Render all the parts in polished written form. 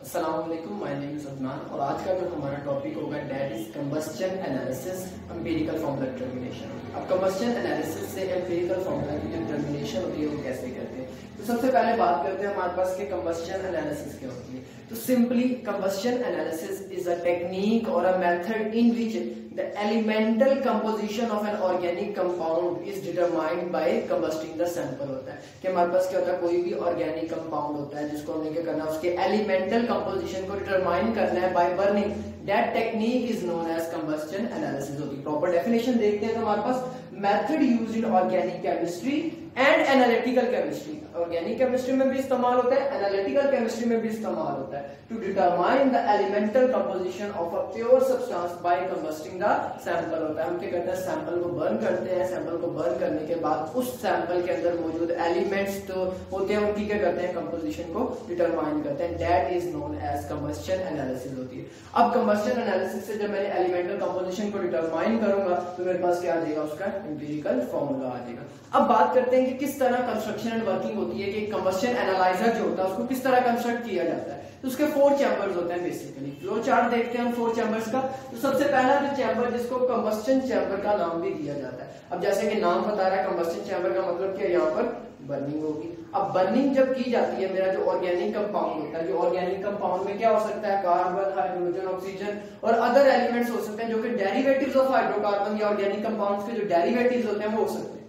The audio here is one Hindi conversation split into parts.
अस्सलाम वालेकुम, माय नेम इज अदनान और आज का जो हमारा टॉपिक होगा that is combustion analysis empirical formula determination. अब कंबस्शन एनालिसिस से एम्पिरिकल फॉर्मूला की जो डिटर्मिनेशन होती है वो कैसे करते हैं। तो सबसे पहले बात करते हैं हमारे पास कि कंबस्शन एनालिसिस क्या होती है। तो simply combustion analysis is a technique or a method in which the elemental composition of an organic compound is determined by combusting the sample होता है कि हमारे पास क्या होता है, कोई भी ऑर्गेनिक कंपाउंड होता है जिसको हमने क्या करना है, उसके एलिमेंटल कंपोजिशन को डिटरमाइन करना है by burning. That technique is known as combustion analysis होती है। प्रॉपर डेफिनेशन देखते हैं तो हमारे पास method used in organic chemistry and analytical chemistry. Organic chemistry में भी इस्तेमाल होता है, एनालिटिकल केमिस्ट्री में भी इस्तेमाल होता है to determine the elemental composition of a pure substance by combusting the sample होता है। हम क्या करते हैं, सैंपल को बर्न करते हैं। सैंपल को बर्न करने के बाद उस सैंपल के अंदर मौजूद एलिमेंट्स तो होते हैं उनकी क्या करते हैं, कंपोजिशन को डिटरमाइन करते हैं। That is known as combustion analysis होती है। अब कंबस्शन एनालिसिस से जब मैंने एलिमेंटल कंपोजिशन को डिटरमाइन करूंगा तो मेरे पास क्या आ जाएगा, उसका एम्पिरिकल फॉर्मूला आ जाएगा। अब बात करते हैं कि किस तरह कंस्ट्रक्शन एंड वर्किंग होती है कि कंबस्शन एनालाइजर जो होता है उसको किस तरह कंस्ट्रक्ट किया जाता है। तो उसके 4 चैम्बर्स होते हैं बेसिकली। फ्लो चार्ट देखते हैं हम 4 चैम्बर्स का। तो सबसे पहला जो चैम्बर जिसको कंबस्शन चैम्बर का नाम भी दिया जाता है। अब जैसे कि नाम बता रहा है कंबस्शन चैम्बर का मतलब क्या, यहाँ पर बर्निंग होगी। अब बर्निंग जब की जाती है, मेरा जो ऑर्गेनिक कंपाउंड होता है, जो ऑर्गेनिक कंपाउंड में क्या हो सकता है, कार्बन, हाइड्रोजन, ऑक्सीजन और अदर एलिमेंट्स हो सकते हैं जो कि डेरिवेटिव्स ऑफ हाइड्रोकार्बन या ऑर्गेनिक कंपाउंड्स के जो डेरिवेटिव्स होते हैं वो हो सकते हैं।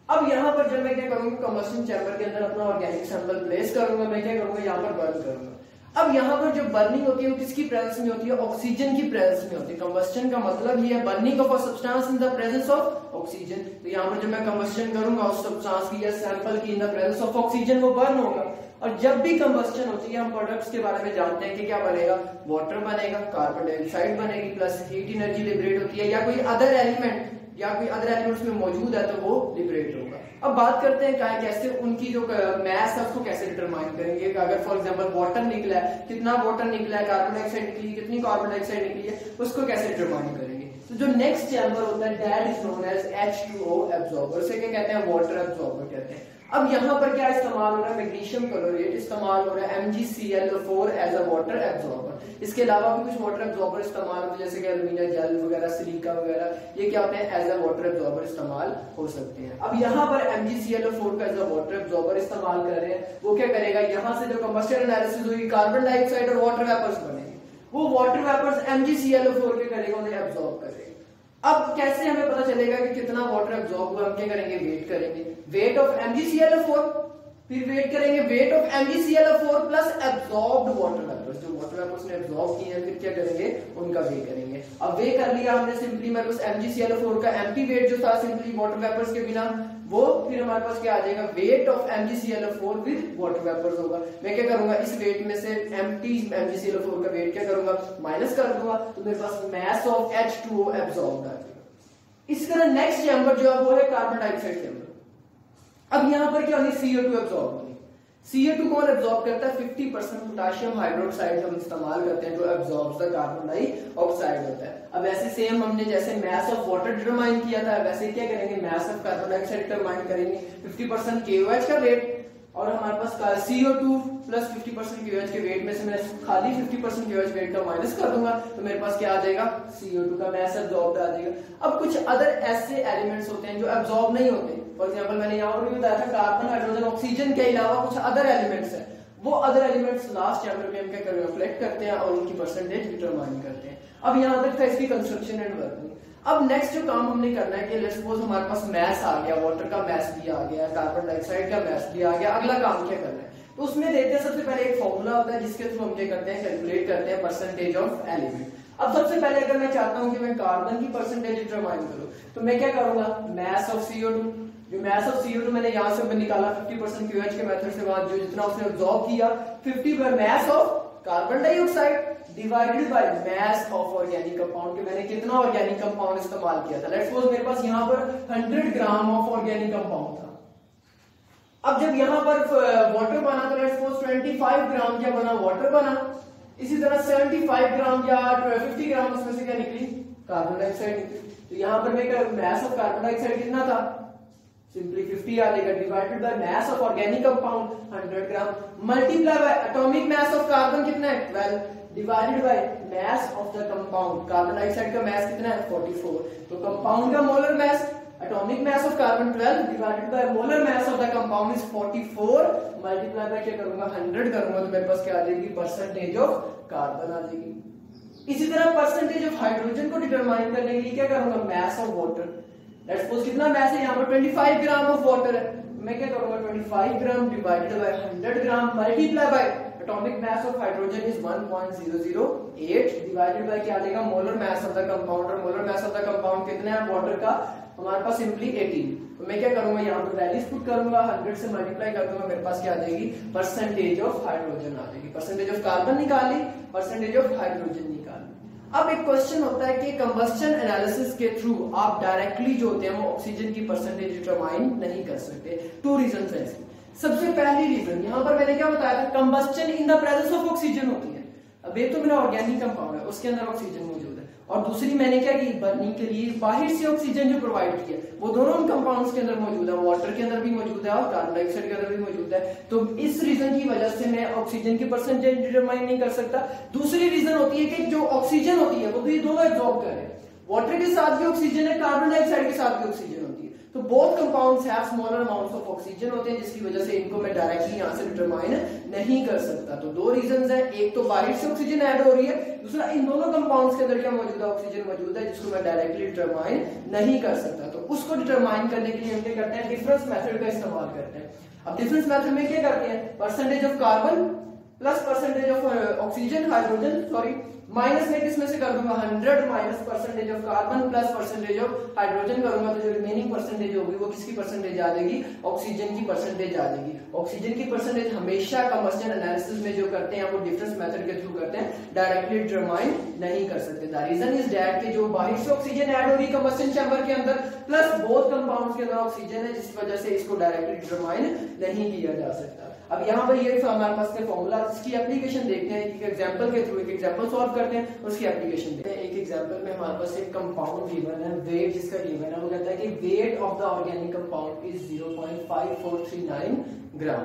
अब यहाँ पर जब मैं क्या करूंगा, कंबस्शन चैम्बर के अंदर अपना ऑर्गेनिक सैंपल प्लेस करूंगा, मैं क्या करूंगा, यहाँ पर बर्न करूंगा। अब यहाँ पर जो बर्निंग होती है वो किसकी प्रेजेंस में होती है, ऑक्सीजन की प्रेजेंस में होती है। कंबस्शन का मतलब ये है burning of a substance in the presence of oxygen. तो यहाँ पर जब मैं कंबस्शन करूंगा उस सब्सटेंस की या सैंपल की in the presence of oxygen वो बर्न होगा। और जब भी कंबस्शन होती है हम प्रोडक्ट्स के बारे में जानते हैं कि क्या बनेगा, वाटर बनेगा, कार्बन डाइऑक्साइड बनेगी, प्लस हीट एनर्जी लिबरेट होती है या कोई अदर एलिमेंट या कोई अदर एलिमेंट्स में मौजूद है तो वो लिबरेट होगा। अब बात करते हैं कैसे उनकी जो मैस है उसको कैसे डिटरमाइन करेंगे। अगर फॉर एग्जांपल वाटर निकला है, कितना वाटर निकला है, कार्बन डाइऑक्साइड निकली, कितनी कार्बन डाइऑक्साइड निकली है, उसको कैसे डिटरमाइन करेंगे। तो जो नेक्स्ट चैम्बर होता है that is known as H2O absorber. उसे क्या कहते हैं, वाटर एब्जॉर्बर कहते हैं। अब यहाँ पर क्या इस्तेमाल हो रहा है, मैग्नीशियम क्लोरेट इस्तेमाल हो रहा है, MgCl4 as a water absorber. इसके अलावा भी कुछ वाटर एब्जॉर्बर इस्तेमाल होते हैं जैसे कि एल्यूमिनियम जेल वगैरह, सिलिका वगैरह, ये क्या होते हैं, एज अ वाटर एब्जॉर्बर इस्तेमाल हो सकते हैं। अब यहाँ पर MgCl4 का एज अ वाटर एब्जॉर्बर इस्तेमाल कर रहे हैं, वो क्या करेगा, यहाँ से जो कंबस्शन एनालिसिस होगी कार्बन डाइऑक्साइड और वाटर वेपर्स बनेंगे, वो वाटर वेपर्स MgCl4 के करेगा, उन्हें एब्जॉर्ब करेगा। अब कैसे हमें पता चलेगा कि कितना वाटर एब्जॉर्ब हुआ, हम क्या करेंगे, वेट करेंगे, वेट ऑफ MgCl4, फिर वेट करेंगे weight of MgCl4 plus absorbed water vapours, जो वाटर वेपर्स ने एब्जॉर्ब किए हैं, फिर क्या करेंगे, उनका वे करेंगे। अब वे कर लिया हमने, सिंपली मेरे पास MgCl4 का एम्प्टी वेट जो था सिंपली वाटर वेपर्स के बिना, वो फिर हमारे पास क्या आ जाएगा, weight of MgCl4 with water vapours होगा। मैं क्या करूंगा, इस वेट में से एम्प्टी MgCl4 का वेट क्या करूंगा, माइनस कर दूंगा, तो मेरे पास मैस ऑफ H2O एब्जॉर्ब्ड आ जाएगा। इस तरह नेक्स्ट चैम्बर जो है वो है कार्बन डाइऑक्साइड चैम्बर। अब यहाँ पर क्या होगी, CO2 एब्जॉर्ब होगी। CO2 कौन एब्जॉर्ब करता है, 50% पोटेशियम हाइड्रोक्साइड हम इस्तेमाल करते हैं जो एब्जॉर्ब्स द कार्बन डाइऑक्साइड होता है। अब ऐसे सेम हमने जैसे मैस ऑफ वाटर डिटरमाइन किया था, वैसे क्या करेंगे, mass of carbon dioxide determine करेंगे। 50% KOH का वेट और हमारे पास CO2 प्लस 50% KOH के वेट में से मैं खाली 50% KOH वेट का माइनस कर दूंगा, तो मेरे पास क्या आ जाएगा, CO2 का मैस एब्जॉर्ब आ जाएगा। अब कुछ अदर ऐसे एलिमेंट्स होते हैं जो एब्जॉर्ब नहीं होते। फॉर एग्जांपल मैंने यहाँ पर भी बताया था कार्बन, हाइड्रोजन, ऑक्सीजन के अलावा कुछ अदर एलिमेंट्स हैं, वो अदर एलिमेंट्स लास्ट चैप्टर में हम क्या करेंगे, रिफ्लेक्ट करते हैं और उनकी परसेंटेज डिटरमाइन करते हैं। अब यहाँ तक था इसकी कंस्ट्रक्शन एंड वर्किंग। अब नेक्स्ट जो काम हमने करना है कि लेट्स सपोज हमारे पास मैस आ गया, वाटर का मैस भी आ गया, कार्बन डाइऑक्साइड का मैस भी आ गया। अगला काम क्या करना है, तो उसमें देखते हैं सबसे पहले एक फॉर्मूला होता है जिसके थ्रू हम क्या करते हैं, कैलकुलेट करते हैं परसेंटेज ऑफ एलिमेंट। अब सबसे पहले अगर मैं चाहता हूं कि मैं कार्बन की परसेंटेज डिटरमाइन करूं, तो मैं क्या करूंगा, मैस ऑफ CO2, जो मैस ऑफ CO2 मैंने यहां से निकाला 50% QH के मेथड से, बाद जो जितना उसने एब्जॉर्ब किया 50 mass of carbon dioxide divided by mass of organic compound, के मैंने कितना ऑर्गेनिक कंपाउंड इस्तेमाल किया था। लेट्स सपोज मेरे पास यहाँ पर 100 ग्राम ऑफ ऑर्गेनिक कंपाउंड था। अब जब यहाँ पर वाटर बना तो लेट्स सपोज 25 ग्राम क्या बना, वाटर बना। इसी तरह 75 ग्राम या 50 ग्राम उसमें से क्या निकली, कार्बन डाइऑक्साइड निकली। तो यहाँ पर मैं मैस ऑफ कार्बन डाइऑक्साइड कितना था, सिंपली 50 आ जाएगा, divided by mass of organic compound 100 gram, multiply by atomic mass of carbon कितना है 12, divided by mass of the compound, carbon dioxide का मास कितना है 44, तो कंपाउंड का molar mass, atomic mass of carbon 12 divided by molar mass of the compound is 44, multiply by क्या करूंगा 100 करूंगा, तो मेरे पास क्या आ जाएगी परसेंटेज ऑफ कार्बन आ जाएगी। इसी तरह परसेंटेज ऑफ हाइड्रोजन को डिटरमाइन करने के लिए क्या करूंगा mass of water, let's suppose कितना मास है यहाँ पर 25 ग्राम ऑफ वाटर है, मैं क्या करूंगा 25 gram divided by 100 gram multiply by atomic mass of hydrogen is 1.008 divided by क्या आ जाएगा molar mass of the compound, और molar mass of the compound कितना है वाटर का हमारे पास सिंपली 18, तो मैं क्या करूंगा यहाँ पर वैल्यूज पुट करूंगा 100 से मल्टीप्लाई कर दूंगा, मेरे पास क्या आ जाएगी परसेंटेज ऑफ हाइड्रोजन आ जाएगी, परसेंटेज ऑफ कार्बन निकाली, परसेंटेज ऑफ हाइड्रोजन निकाली। अब एक क्वेश्चन होता है कि कंबस्शन एनालिसिस के थ्रू आप डायरेक्टली जो होते हैं वो ऑक्सीजन की परसेंटेज डिटरमाइन नहीं कर सकते, 2 रीजन है इसके। सबसे पहली रीजन यहाँ पर मैंने क्या बताया था, combustion in the presence of oxygen होती है, अब ये तो मेरा ऑर्गेनिक कंपाउंड है उसके अंदर ऑक्सीजन मौजूद है, और दूसरी मैंने क्या की बर्निंग के लिए बाहर से ऑक्सीजन जो प्रोवाइड किया वो दोनों कंपाउंड्स के अंदर मौजूद है, वाटर के अंदर भी मौजूद है और कार्बन डाइऑक्साइड के अंदर भी मौजूद है, तो इस रीजन की वजह से मैं ऑक्सीजन की परसेंटेज डिटरमाइन नहीं कर सकता। दूसरी रीजन होती है कि जो ऑक्सीजन होती है वो तो ये दोनों एब्जॉर्ब कर रहे हैं, वाटर के साथ भी ऑक्सीजन है, कार्बन डाइऑक्साइड के साथ भी ऑक्सीजन होती है, तो both compounds have smaller amounts of oxygen होते हैं, जिसकी वजह से इनको मैं डायरेक्टली यहां से डिटरमाइन नहीं कर सकता। तो 2 रीजंस हैं, एक तो बाहर से ऑक्सीजन ऐड हो रही है, दूसरा इन दोनों कंपाउंड्स के अंदर क्या मौजूद है ऑक्सीजन मौजूद है, जिसको मैं डायरेक्टली डिटरमाइन नहीं कर सकता। तो उसको डिटरमाइन करने के लिए हम क्या करते हैं डिफरेंस मेथड का इस्तेमाल करते हैं। अब डिफरेंस मेथड में क्या करते हैं percentage of carbon plus percentage of oxygen hydrogen sorry minus में किसमें से कर दूंगा 100 minus percentage of carbon plus percentage of hydrogen करूंगा, तो जो रिमेनिंग परसेंटेज होगी वो किसकी परसेंटेज आ जाएगी ऑक्सीजन की परसेंटेज आ जाएगी। ऑक्सीजन की परसेंटेज हमेशा कंबस्शन एनालिसिस में जो करते हैं वो डिफरेंस मेथड के थ्रू करते हैं, डायरेक्टली डिटरमाइन नहीं कर सकते। द रीजन इज दैट कि जो बाहर से ऑक्सीजन ऐड हो रही है कंबस्शन चैम्बर के अंदर प्लस बोथ कंपाउंड्स के अंदर ऑक्सीजन है, जिस वजह से इसको डायरेक्टली डिटरमाइन नहीं किया जा सकता। अब यहाँ पर ये हमारे पास के फॉर्मूला इसकी एप्लीकेशन देखते हैं, एक एग्जांपल के थ्रू एक एग्जांपल सॉल्व करते हैं, उसकी एप्लीकेशन देखते हैं। एक एग्जांपल में हमारे पास एक कंपाउंड गिवन है, वेट जिसका गिवन है वो कहता है कि weight of the organic compound is 0.5439 ग्राम।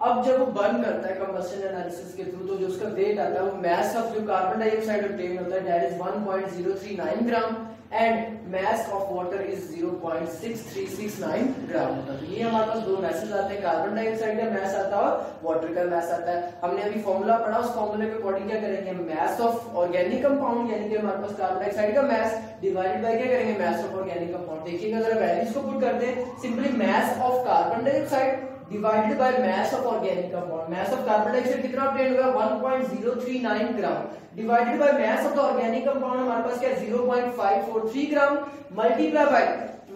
अब जब वो बर्न करता है कंबस्शन एनालिसिस के थ्रू तो जो उसका वेट आता है वो मास ऑफ जो कार्बन डाइऑक्साइड ऑब्टेन होता है that is 1.039 gram and mass of water is 0.6369 ग्राम होता है। तो ये हमारे पास 2 मैसेज आते हैं, कार्बन डाइऑक्साइड का मास आता है और वाटर का मास आता है। हमने अभी फॉर्मूला पढ़ा, उस फॉर्मूले के अकॉर्डिंग क्या करेंगे मास ऑफ ऑर्गेनिक कंपाउंड यानी कि हमारे पास कार्बन डाइऑक्साइड का मास डिवाइडेड बाय क्या करेंगे मास ऑफ ऑर्गेनिक कंपाउंड। देखिएगा जरा वैल्यूज को पुट करते हैं, simply mass of carbon dioxide divided by mass of organic compound. Mass of carbon dioxide कितना ऑब्टेन होगा 1.039 gram divided by mass of the organic compound हमारे पास क्या है 0.543 gram multiply by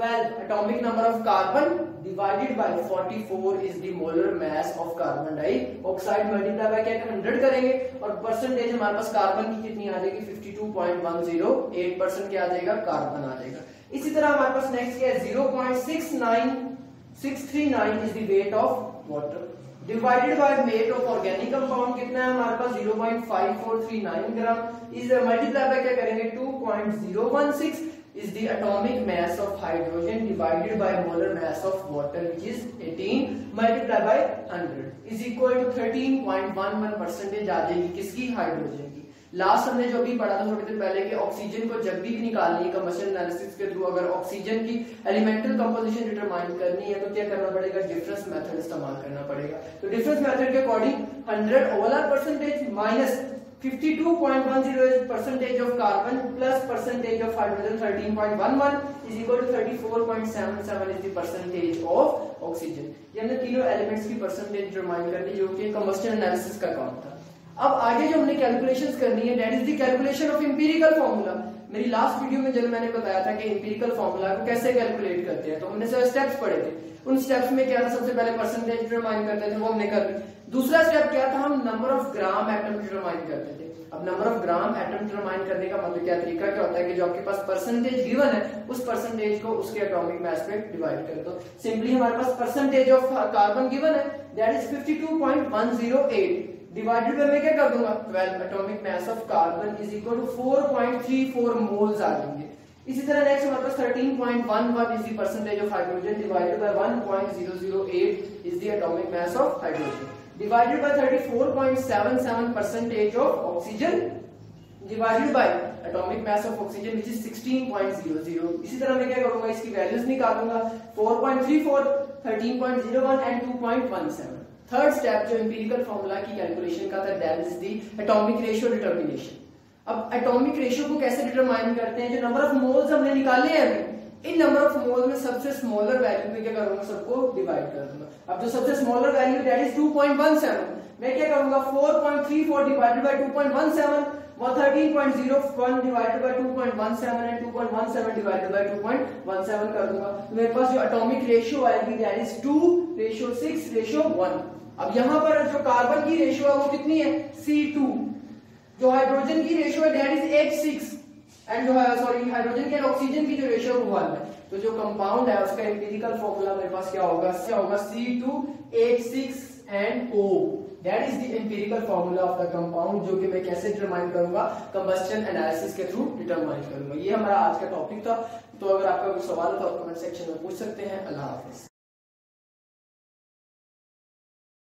12 atomic number of carbon divided by 44 is the molar mass of carbon dioxide multiply by क्या 100 करेंगे और परसेंटेज हमारे पास कार्बन की कितनी आ जाएगी 52.108% क्या आ जाएगा कार्बन आ जाएगा। इसी तरह हमारे पास नेक्स्ट क्या है 0.639 is the weight of water divided by weight of organic compound कितना है हमारे पास 0.5439 ग्राम इस मल्टीप्लाई बाय क्या करेंगे 2.016 is the atomic mass of hydrogen divided by molar mass of water which is 18 multiplied by 100 is equal to 13.11% आ जाएगी किसकी हाइड्रोजन की। लास्ट हमने जो भी पढ़ा था थोड़ी देर पहले कि ऑक्सीजन को जब भी निकालनी है कंबशन एनालिसिस के थ्रू अगर ऑक्सीजन की एलिमेंटल कंपोजिशन डिटरमाइन करनी है तो क्या करना पड़ेगा डिफरेंस मेथड इस्तेमाल करना पड़ेगा। तो डिफरेंस मेथड के according 100 overall percentage minus 52.10 percentage of carbon plus percentage of hydrogen 13.11 is equal to 34.77 is the percentage of oxygen। ये हमने तीनों एलिमेंट्स की परसेंटेज डिटरमाइन करनी जो कि कंबस्शन एनालिसिस का काम था। अब आगे जो हमने कैलकुलेशंस करनी है that is the calculation of empirical formula. मेरी लास्ट वीडियो में जब मैंने बताया था कि एम्पिरिकल फार्मूला को कैसे कैलकुलेट करते हैं तो हमने सब स्टेप्स पढ़े थे। उन स्टेप्स में क्या था सबसे पहले परसेंटेज डिटरमाइन करते थे वो हमने कर ली। दूसरा स्टेप क्या था हम number of gram atom determine करते थे। अब number of gram atom determine करने का मतलब क्या तरीका क्या होता है कि जो आपके पास परसेंटेज गिवन है उस परसेंटेज को उसके एटॉमिक मास में डिवाइड कर दो। सिंपली हमारे पास परसेंटेज ऑफ कार्बन गिवन है दैट इज 52.108 डिवाइडेड बाय मैं क्या कर दूंगा 12 atomic mass of carbon is equal to 4.34 moles आ जाएंगे। इसी तरह नेक्स्ट हमारे पास 13.11 is the percentage of hydrogen divided by 1.008 is the atomic mass of hydrogen divided by 34.77 percentage of oxygen divided by atomic mass of oxygen which is 16.00। इसी तरह मैं क्या करूंगा, इसकी वैल्यूज निकालूंगा 4.34, 13.01 एंड 2.17। थर्ड स्टेप जो एम्पिरिकल फार्मूला की कैलकुलेशन का था, that is the atomic ratio determination. अब एटॉमिक रेशियो को कैसे डिटरमाइन करते हैं, जो नंबर ऑफ मोल्स हमने निकाले हैं अभी, इन नंबर ऑफ मोल्स में सबसे स्मॉलर वैल्यू में क्या करूंगा, सबको डिवाइड कर दूंगा। अब जो सबसे स्मॉलर वैल्यू दैट इज 2.17, मैं क्या करूंगा 4.34 डिवाइडेड बाय 2.17 व 13.01 divided by 2.17 and 2.17 divided by 2.17 कर दूंगा। तो मेरे पास जो एटॉमिक रेशियो आएगी दैट इज 2:6:1। अब यहां पर जो कार्बन की रेशियो है वो कितनी है, C2। जो हाइड्रोजन की रेशियो है दैट इज 8:6 एंड जो है सॉरी हाइड्रोजन के ऑक्सीजन की जो रेशियो है वो 1 है। तो जो कंपाउंड है उसका एम्पिरिकल फार्मूला मेरे पास क्या होगा C2H6 and O। That is the empirical formula of the compound, जो कि मैं कैसे डिटरमाइन करूंगा, कंबस्शन एनालिसिस के थ्रू डिटरमाइन करूंगा। ये हमारा आज का टॉपिक था। तो अगर आपका कोई सवाल हो तो आप कमेंट सेक्शन में पूछ सकते हैं। अल्लाह हाफिज।